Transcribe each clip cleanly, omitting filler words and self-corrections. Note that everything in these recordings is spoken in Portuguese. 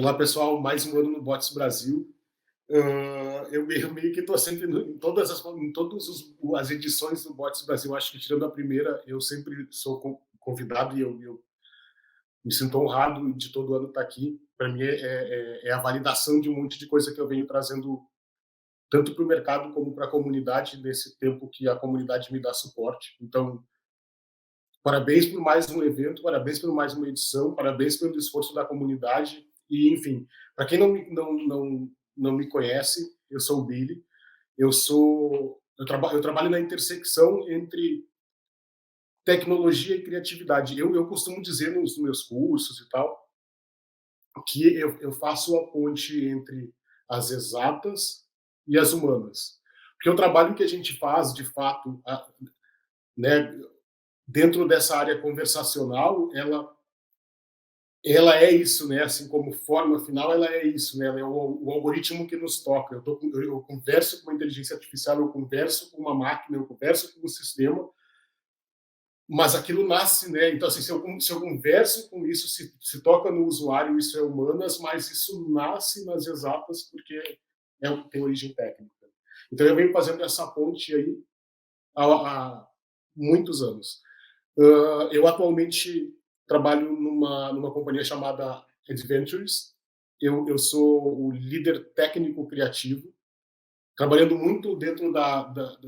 Olá, pessoal, mais um ano no Bots Brasil. Eu meio que estou sempre em todas as edições do Bots Brasil, acho que tirando a primeira, eu sempre sou convidado e eu me sinto honrado de todo ano estar aqui. Para mim é a validação de um monte de coisa que eu venho trazendo tanto para o mercado como para a comunidade nesse tempo que a comunidade me dá suporte. Então, parabéns por mais um evento, parabéns por mais uma edição, parabéns pelo esforço da comunidade e, enfim, para quem não me conhece, eu sou o Billy, eu trabalho na intersecção entre tecnologia e criatividade. Eu costumo dizer nos meus cursos e tal, que eu faço a ponte entre as exatas e as humanas. Porque o trabalho que a gente faz, de fato, né, dentro dessa área conversacional, ela é isso, né? Assim como forma final, ela é isso, né? Ela é o algoritmo que nos toca. Eu converso com uma inteligência artificial, eu converso com uma máquina, eu converso com um sistema, mas aquilo nasce, né? Então, assim, se eu converso com isso, se toca no usuário, isso é humanas, mas isso nasce nas exatas porque tem origem técnica. Então, eu venho fazendo essa ponte aí há muitos anos. Eu atualmente trabalho numa companhia chamada Adventures. Eu sou o líder técnico criativo, trabalhando muito dentro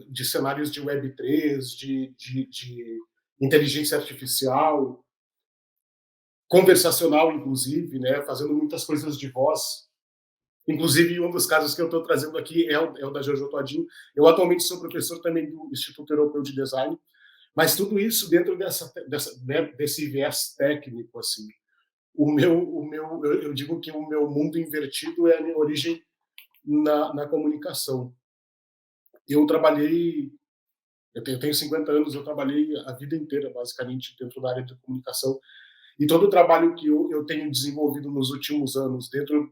de cenários de Web3, de inteligência artificial, conversacional, inclusive, né, fazendo muitas coisas de voz. Inclusive, um dos casos que eu estou trazendo aqui é o da Jojo Todinho. Eu atualmente sou professor também do Instituto Europeu de Design, mas tudo isso dentro desse viés técnico, assim. Eu digo que o meu mundo invertido é a minha origem na comunicação. Eu trabalhei, eu tenho 50 anos, eu trabalhei a vida inteira, basicamente, dentro da área de comunicação. E todo o trabalho que eu tenho desenvolvido nos últimos anos, dentro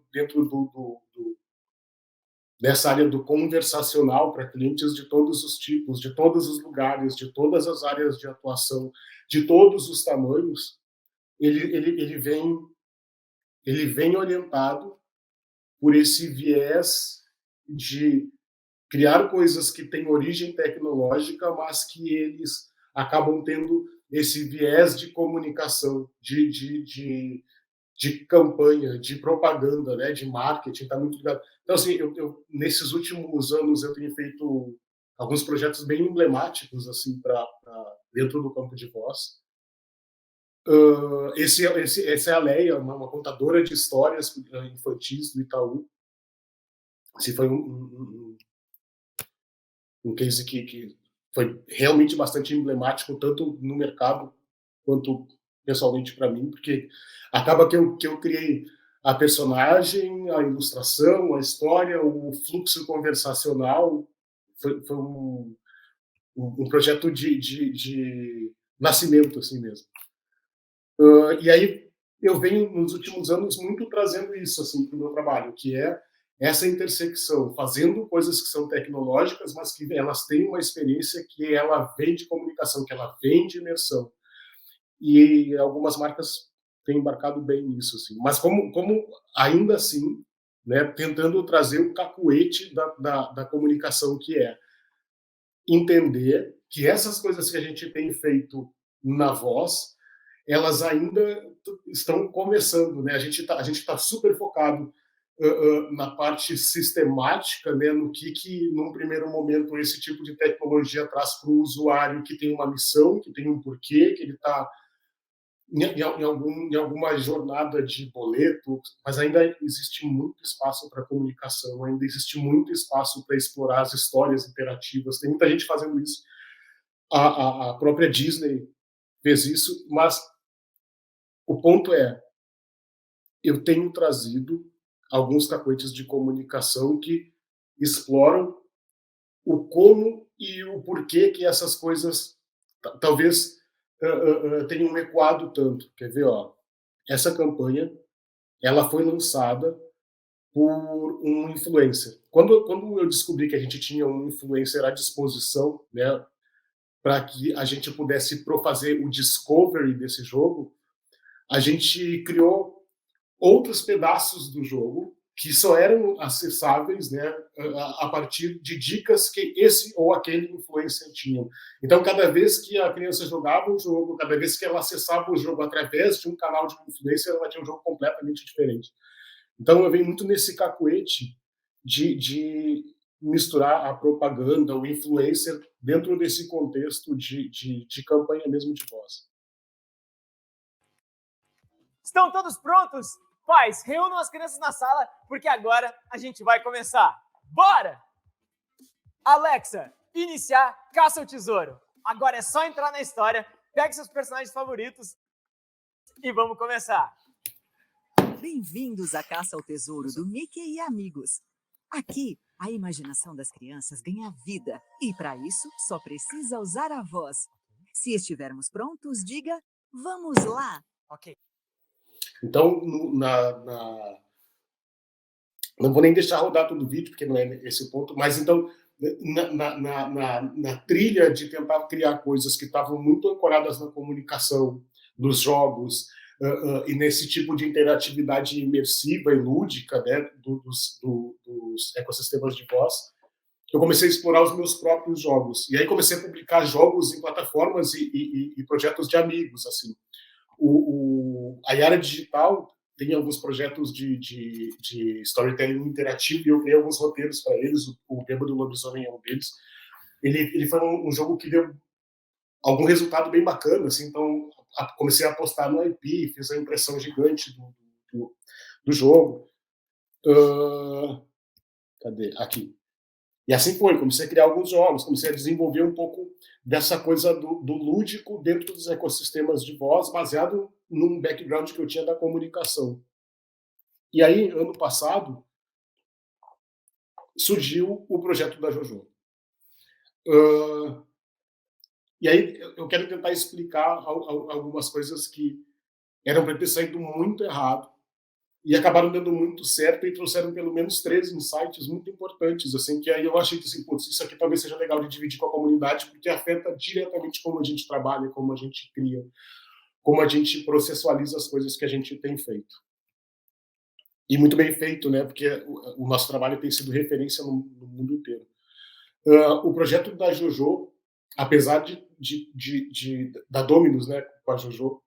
dessa área do conversacional para clientes de todos os tipos, de todos os lugares, de todas as áreas de atuação, de todos os tamanhos, ele vem orientado por esse viés de criar coisas que têm origem tecnológica, mas que eles acabam tendo esse viés de comunicação, de campanha, de propaganda, né, de marketing, está muito ligado. Então, assim, nesses últimos anos eu tenho feito alguns projetos bem emblemáticos assim para dentro do campo de voz. Essa é a Leia, uma contadora de histórias infantis do Itaú. Esse foi um case que foi realmente bastante emblemático, tanto no mercado quanto pessoalmente para mim, porque acaba que eu criei a personagem, a ilustração, a história, o fluxo conversacional. Foi um projeto de nascimento, assim mesmo. E aí eu venho, nos últimos anos, muito trazendo isso assim, para o meu trabalho, que é essa intersecção, fazendo coisas que são tecnológicas, mas que elas têm uma experiência que ela vem de comunicação, que ela vem de imersão. E algumas marcas têm embarcado bem nisso, assim. Mas como ainda assim, né, tentando trazer o cacuete da comunicação, que é entender que essas coisas que a gente tem feito na voz, elas ainda estão começando, né? A gente tá super focado na parte sistemática, né? No que num primeiro momento esse tipo de tecnologia traz para o usuário que tem uma missão, que tem um porquê, que ele está em alguma jornada de boleto, mas ainda existe muito espaço para comunicação, ainda existe muito espaço para explorar as histórias interativas. Tem muita gente fazendo isso. A própria Disney fez isso, mas o ponto é, eu tenho trazido alguns cacoetes de comunicação que exploram o como e o porquê que essas coisas talvez tenham ecoado tanto. Quer ver, ó? Essa campanha, ela foi lançada por um influencer. Quando eu descobri que a gente tinha um influencer à disposição, né, para que a gente pudesse fazer o discovery desse jogo, a gente criou outros pedaços do jogo que só eram acessáveis, né, a partir de dicas que esse ou aquele influencer tinha. Então, cada vez que a criança jogava o jogo, cada vez que ela acessava o jogo através de um canal de influencer, ela tinha um jogo completamente diferente. Então, eu venho muito nesse cacuete de misturar a propaganda, o influencer, dentro desse contexto de campanha mesmo de voz. Estão todos prontos? Pais, reúnam as crianças na sala, porque agora a gente vai começar. Bora! Alexa, iniciar Caça ao Tesouro. Agora é só entrar na história, pegue seus personagens favoritos e vamos começar. Bem-vindos à Caça ao Tesouro do Mickey e Amigos. Aqui, a imaginação das crianças ganha vida e, para isso, só precisa usar a voz. Se estivermos prontos, diga, vamos lá! Ok. Então, não vou nem deixar rodar todo o vídeo, porque não é esse o ponto, mas então, na trilha de tentar criar coisas que estavam muito ancoradas na comunicação, dos jogos, e nesse tipo de interatividade imersiva e lúdica, né, dos ecossistemas de voz, eu comecei a explorar os meus próprios jogos. E aí comecei a publicar jogos em plataformas e projetos de amigos, assim. A Yara Digital tem alguns projetos de storytelling interativo e eu criei alguns roteiros para eles. O Bêbado do Lobisomem é um deles. Ele foi um jogo que deu algum resultado bem bacana, assim, então comecei a apostar no IP, fiz a impressão gigante do jogo. Cadê? Aqui. E assim foi, comecei a criar alguns jogos, comecei a desenvolver um pouco dessa coisa do lúdico dentro dos ecossistemas de voz, baseado num background que eu tinha da comunicação. E aí, ano passado, surgiu o projeto da JoJo. E aí, eu quero tentar explicar algumas coisas que eram para ter saído muito errado e acabaram dando muito certo e trouxeram pelo menos 3 insights muito importantes, assim, que aí eu achei que, assim, putz, isso aqui talvez seja legal de dividir com a comunidade, porque afeta diretamente como a gente trabalha, como a gente cria, como a gente processualiza as coisas que a gente tem feito. E muito bem feito, né, porque o nosso trabalho tem sido referência no mundo inteiro. O projeto da JoJo, apesar da Dominus, né, com a JoJo,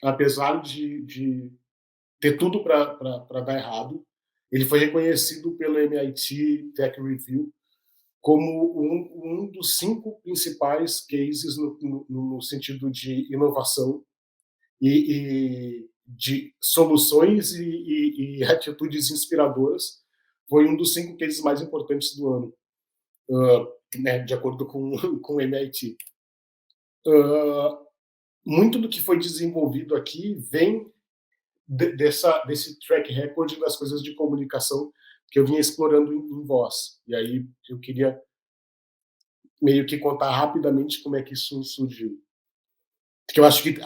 apesar de ter tudo para dar errado, ele foi reconhecido pelo MIT Tech Review como um dos 5 principais cases no sentido de inovação e de soluções e atitudes inspiradoras. Foi um dos 5 cases mais importantes do ano, né, de acordo com o MIT. Muito do que foi desenvolvido aqui vem desse track record das coisas de comunicação que eu vinha explorando em voz. E aí eu queria meio que contar rapidamente como é que isso surgiu. Porque eu acho que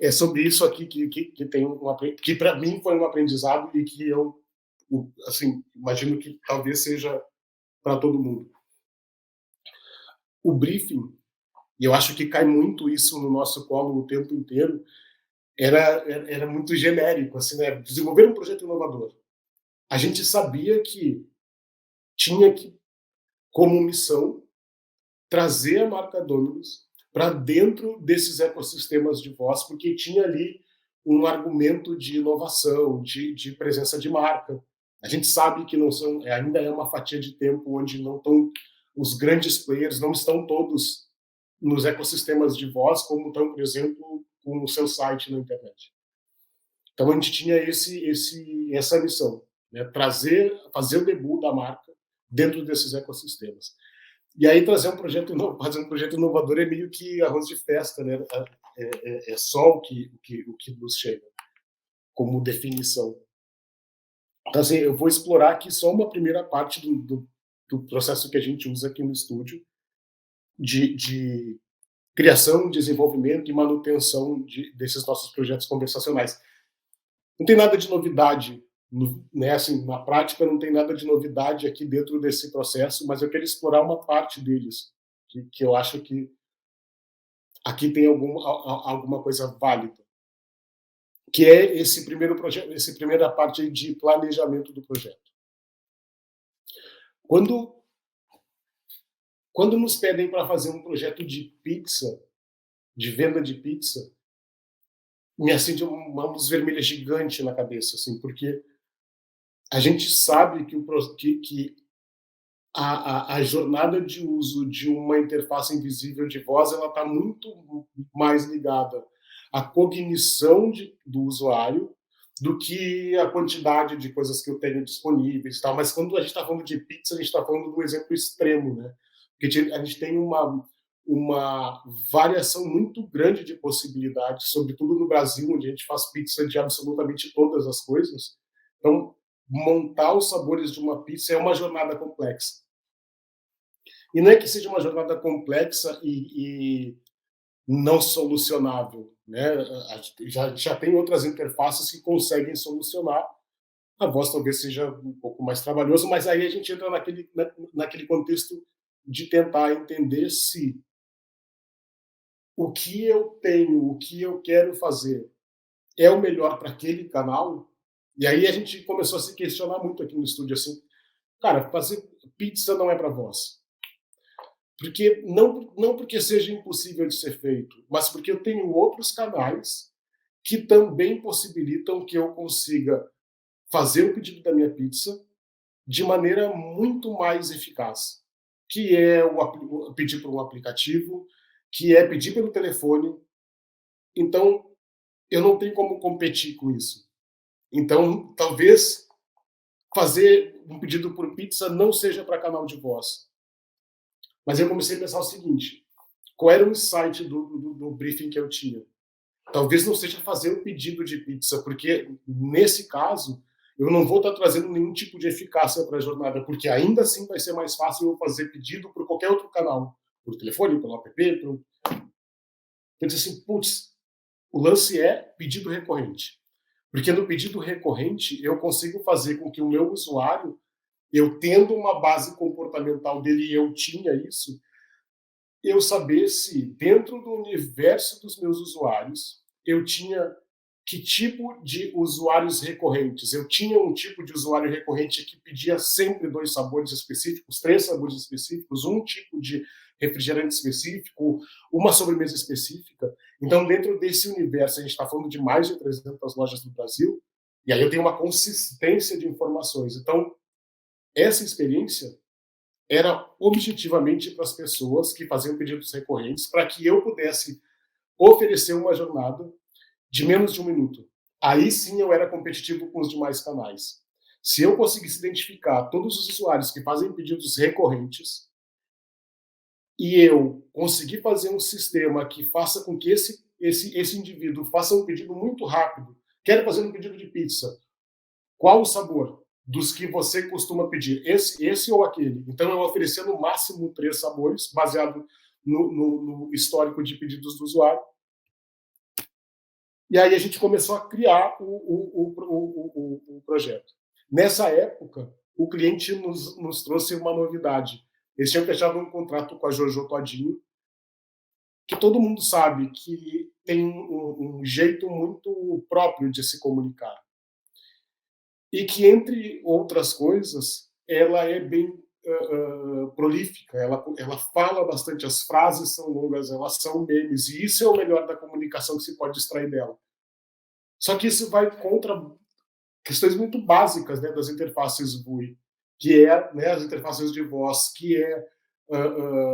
é sobre isso aqui que tem que para mim foi um aprendizado e que eu, assim, imagino que talvez seja para todo mundo. O briefing, e eu acho que cai muito isso no nosso colo o tempo inteiro, era muito genérico, assim, né? Desenvolver um projeto inovador. A gente sabia que tinha que, como missão, trazer a marca Dominus para dentro desses ecossistemas de voz, porque tinha ali um argumento de inovação, de presença de marca. A gente sabe que não são, ainda é uma fatia de tempo onde não estão os grandes players, não estão todos nos ecossistemas de voz, como estão, por exemplo, com o seu site na internet. Então a gente tinha essa missão, né? Fazer o debut da marca dentro desses ecossistemas. E aí fazer um projeto inovador é meio que arroz de festa, né? É só o que nos chega como definição. Então, assim, eu vou explorar aqui só uma primeira parte do processo que a gente usa aqui no estúdio de criação, desenvolvimento e manutenção desses nossos projetos conversacionais. Não tem nada de novidade, né? Assim, na prática não tem nada de novidade aqui dentro desse processo, mas eu quero explorar uma parte deles, que eu acho que aqui tem alguma coisa válida. que é esse primeiro projeto, essa primeira parte aí de planejamento do projeto. Quando nos pedem para fazer um projeto de pizza, de venda de pizza, me acende uma luz vermelha gigante na cabeça, assim, porque a gente sabe que a jornada de uso de uma interface invisível de voz, ela está muito mais ligada à cognição do usuário do que a quantidade de coisas que eu tenho disponíveis, tal. Mas quando a gente está falando de pizza, a gente está falando do exemplo extremo, né? Porque a gente tem uma variação muito grande de possibilidades, sobretudo no Brasil, onde a gente faz pizza de absolutamente todas as coisas. Então, montar os sabores de uma pizza é uma jornada complexa. E não é que seja uma jornada complexa e não solucionável, né? Já tem outras interfaces que conseguem solucionar. A voz talvez seja um pouco mais trabalhoso, mas aí a gente entra naquele contexto de tentar entender se o que eu tenho, o que eu quero fazer é o melhor para aquele canal. E aí a gente começou a se questionar muito aqui no estúdio, assim, cara, fazer pizza não é para voz. Porque não porque seja impossível de ser feito, mas porque eu tenho outros canais que também possibilitam que eu consiga fazer o pedido da minha pizza de maneira muito mais eficaz, que é pedir por um aplicativo, que é pedir pelo telefone. Então, eu não tenho como competir com isso. Então, talvez fazer um pedido por pizza não seja para canal de voz. Mas eu comecei a pensar o seguinte: qual era o insight do briefing que eu tinha? Talvez não seja fazer o pedido de pizza, porque nesse caso eu não vou estar trazendo nenhum tipo de eficácia para a jornada, porque ainda assim vai ser mais fácil eu fazer pedido por qualquer outro canal, por telefone, pelo app. Eu disse assim, putz, o lance é pedido recorrente. Porque no pedido recorrente eu consigo fazer com que o meu usuário, eu tendo uma base comportamental dele, e eu tinha isso, eu saber se dentro do universo dos meus usuários eu tinha que tipo de usuários recorrentes. Eu tinha um tipo de usuário recorrente que pedia sempre 2 sabores específicos, 3 sabores específicos, um tipo de refrigerante específico, uma sobremesa específica. Então, dentro desse universo, a gente está falando de mais de 300 lojas no Brasil, e aí eu tenho uma consistência de informações. Então, essa experiência era objetivamente para as pessoas que faziam pedidos recorrentes, para que eu pudesse oferecer uma jornada de menos de 1 minuto. Aí sim eu era competitivo com os demais canais. Se eu conseguisse identificar todos os usuários que fazem pedidos recorrentes e eu conseguir fazer um sistema que faça com que esse indivíduo faça um pedido muito rápido, quero fazer um pedido de pizza, qual o sabor dos que você costuma pedir? Esse ou aquele? Então eu oferecia no máximo 3 sabores, baseado no histórico de pedidos do usuário. E aí a gente começou a criar o projeto. Nessa época, o cliente nos trouxe uma novidade. Eles tinham fechado um contrato com a Jojo Todinho, que todo mundo sabe que tem um jeito muito próprio de se comunicar. E que, entre outras coisas, ela é bem prolífica, ela fala bastante, as frases são longas, elas são memes, e isso é o melhor da comunicação que se pode extrair dela. Só que isso vai contra questões muito básicas, né, das interfaces GUI, que é, né, as interfaces de voz, que é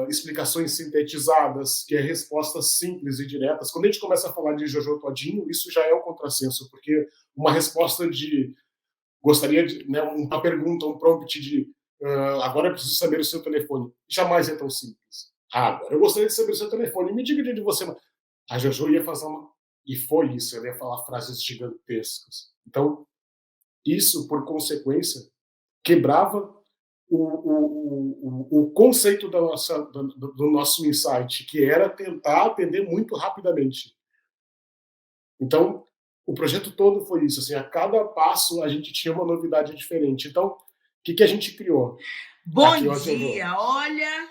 explicações sintetizadas, que é respostas simples e diretas. Quando a gente começa a falar de Jojo Todinho, isso já é o contrassenso, porque uma resposta de gostaria de, né, uma pergunta, um prompt de agora eu preciso saber o seu telefone, jamais é tão simples. Agora eu gostaria de saber o seu telefone, me diga de onde você... A Jojo ia fazer uma... E foi isso, ela ia falar frases gigantescas. Então, isso, por consequência, quebrava o conceito do nosso insight, que era tentar atender muito rapidamente. Então, o projeto todo foi isso. Assim, a cada passo a gente tinha uma novidade diferente. Então, o que a gente criou? Bom dia, olha,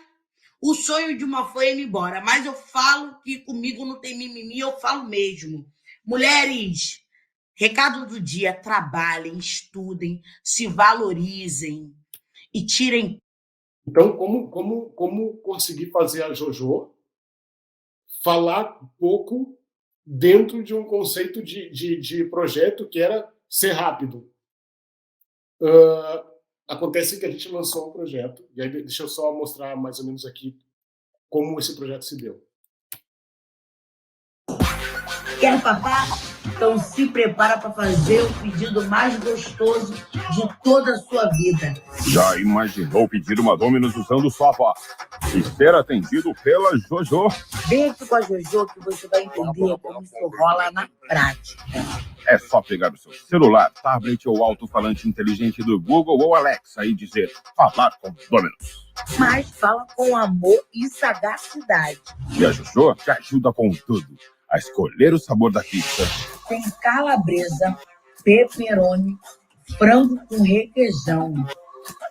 o sonho de uma foi ir embora, mas eu falo que comigo não tem mimimi, eu falo mesmo. Mulheres, Recado do dia: trabalhem, estudem, se valorizem e tirem. Então, como conseguir fazer a JoJo falar pouco dentro de um conceito de projeto que era ser rápido? Acontece que a gente lançou um projeto, e aí deixa eu só mostrar mais ou menos aqui como esse projeto se deu. Quer papar? Então se prepara para fazer o pedido mais gostoso de toda a sua vida. Já imaginou pedir uma Domino's usando sua voz e ser atendido pela JoJo? Vem aqui com a JoJo que você vai entender como isso rola na prática. É só pegar o seu celular, tablet ou alto-falante inteligente do Google ou Alexa e dizer falar com Domino's. Mas fala com amor e sagacidade. E a JoJo te ajuda com tudo. A escolher o sabor da pizza. Tem calabresa, pepperoni, frango com requeijão.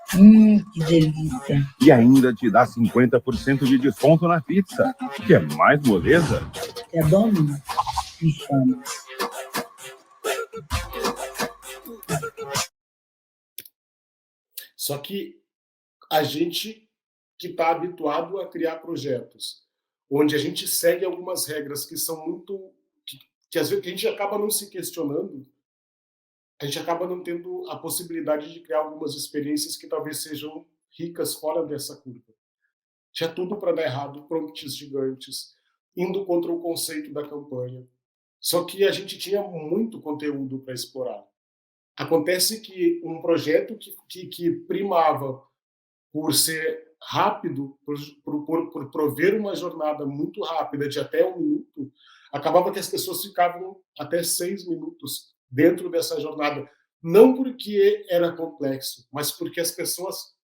Que delícia. E ainda te dá 50% de desconto na pizza. Que é mais moleza? É Domino's? Me chama. Só que a gente que está habituado a criar projetos, onde a gente segue algumas regras que são muito... que às vezes que a gente acaba não se questionando, a gente acaba não tendo a possibilidade de criar algumas experiências que talvez sejam ricas fora dessa curva. Tinha tudo para dar errado, prompts gigantes, indo contra o conceito da campanha. Só que a gente tinha muito conteúdo para explorar. Acontece que um projeto que primava por ser rápido, por prover uma jornada muito rápida de até 1 minuto, acabava que as pessoas ficavam até 6 minutos dentro dessa jornada. Não porque era complexo, mas porque as pessoas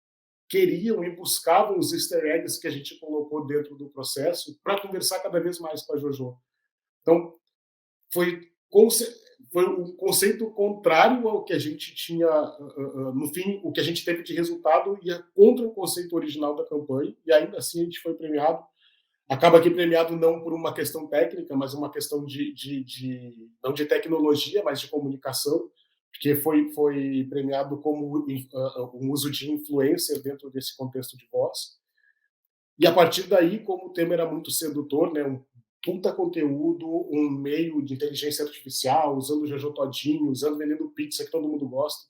queriam e buscavam os easter eggs que a gente colocou dentro do processo para conversar cada vez mais com a JoJo. Então, foi um conceito contrário ao que a gente tinha, no fim, o que a gente teve de resultado ia contra o conceito original da campanha, e ainda assim a gente foi premiado. Acaba que premiado não por uma questão técnica, mas uma questão não de tecnologia, mas de comunicação, porque foi premiado como um uso de influencer dentro desse contexto de voz. E a partir daí, como o tema era muito sedutor, né, um puta conteúdo, um meio de inteligência artificial, usando o Jojo Todinho, vendendo pizza que todo mundo gosta.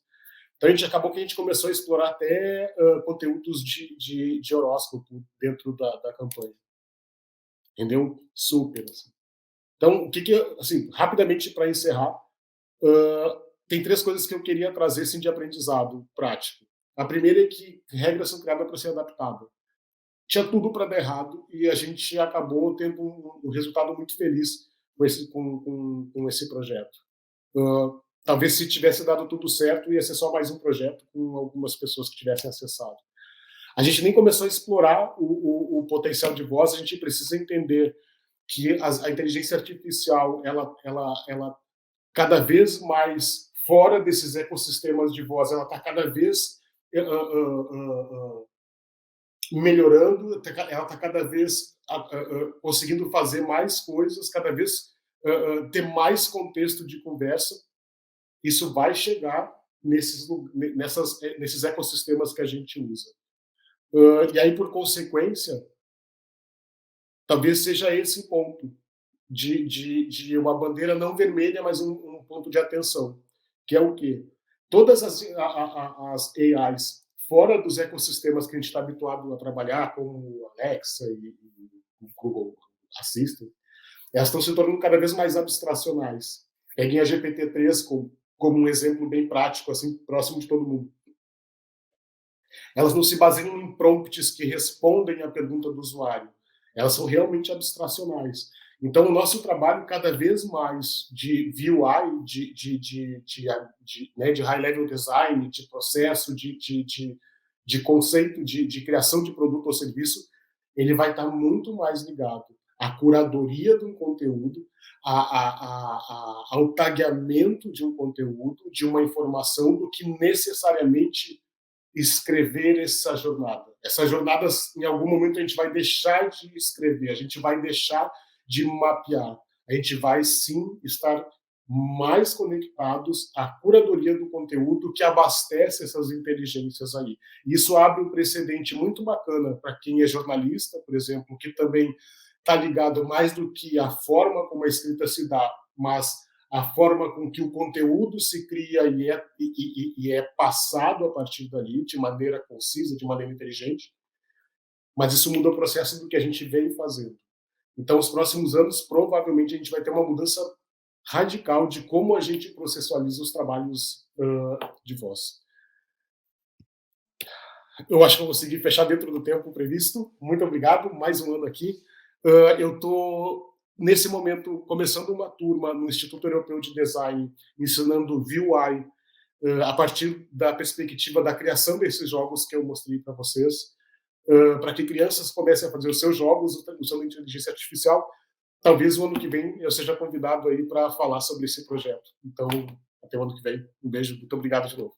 Então acabou que a gente começou a explorar até conteúdos de horóscopo dentro da campanha. Entendeu? Super. Assim. Então, assim, rapidamente para encerrar, tem 3 coisas que eu queria trazer assim, de aprendizado prático. A primeira é que regras são criadas para ser adaptadas. Tinha tudo para dar errado e a gente acabou tendo um resultado muito feliz com esse projeto. Talvez se tivesse dado tudo certo, ia ser só mais um projeto com algumas pessoas que tivessem acessado. A gente nem começou a explorar o potencial de voz, a gente precisa entender que a inteligência artificial, ela cada vez mais fora desses ecossistemas de voz, ela está cada vez melhorando, ela está cada vez conseguindo fazer mais coisas, cada vez ter mais contexto de conversa. Isso vai chegar nesses ecossistemas que a gente usa. E aí, por consequência, talvez seja esse ponto de uma bandeira não vermelha, mas um ponto de atenção, que é o quê? Todas as AIs fora dos ecossistemas que a gente está habituado a trabalhar, como o Alexa e o Google Assistant, elas estão se tornando cada vez mais abstracionais. Peguem a GPT-3 como um exemplo bem prático, assim, próximo de todo mundo. Elas não se baseiam em prompts que respondem à pergunta do usuário. Elas são realmente abstracionais. Então, o nosso trabalho, cada vez mais de VUI, de high-level design, de processo, de conceito, de criação de produto ou serviço, ele vai estar muito mais ligado à curadoria de um conteúdo, ao tagueamento de um conteúdo, de uma informação, do que necessariamente escrever essa jornada. Essas jornadas, em algum momento, a gente vai deixar de escrever, a gente vai deixar de mapear. A gente vai, sim, estar mais conectados à curadoria do conteúdo que abastece essas inteligências aí. Isso abre um precedente muito bacana para quem é jornalista, por exemplo, que também está ligado mais do que a forma como a escrita se dá, mas a forma com que o conteúdo se cria e é passado a partir dali, de maneira concisa, de maneira inteligente. Mas isso muda o processo do que a gente vem fazendo. Então, os próximos anos, provavelmente, a gente vai ter uma mudança radical de como a gente processualiza os trabalhos de voz. Eu acho que eu consegui fechar dentro do tempo previsto. Muito obrigado, mais um ano aqui. Eu estou, nesse momento, começando uma turma no Instituto Europeu de Design, ensinando VUI a partir da perspectiva da criação desses jogos que eu mostrei para vocês, para que crianças comecem a fazer os seus jogos usando inteligência artificial. Talvez o ano que vem eu seja convidado aí para falar sobre esse projeto. Então, até o ano que vem. Um beijo, muito obrigado de novo.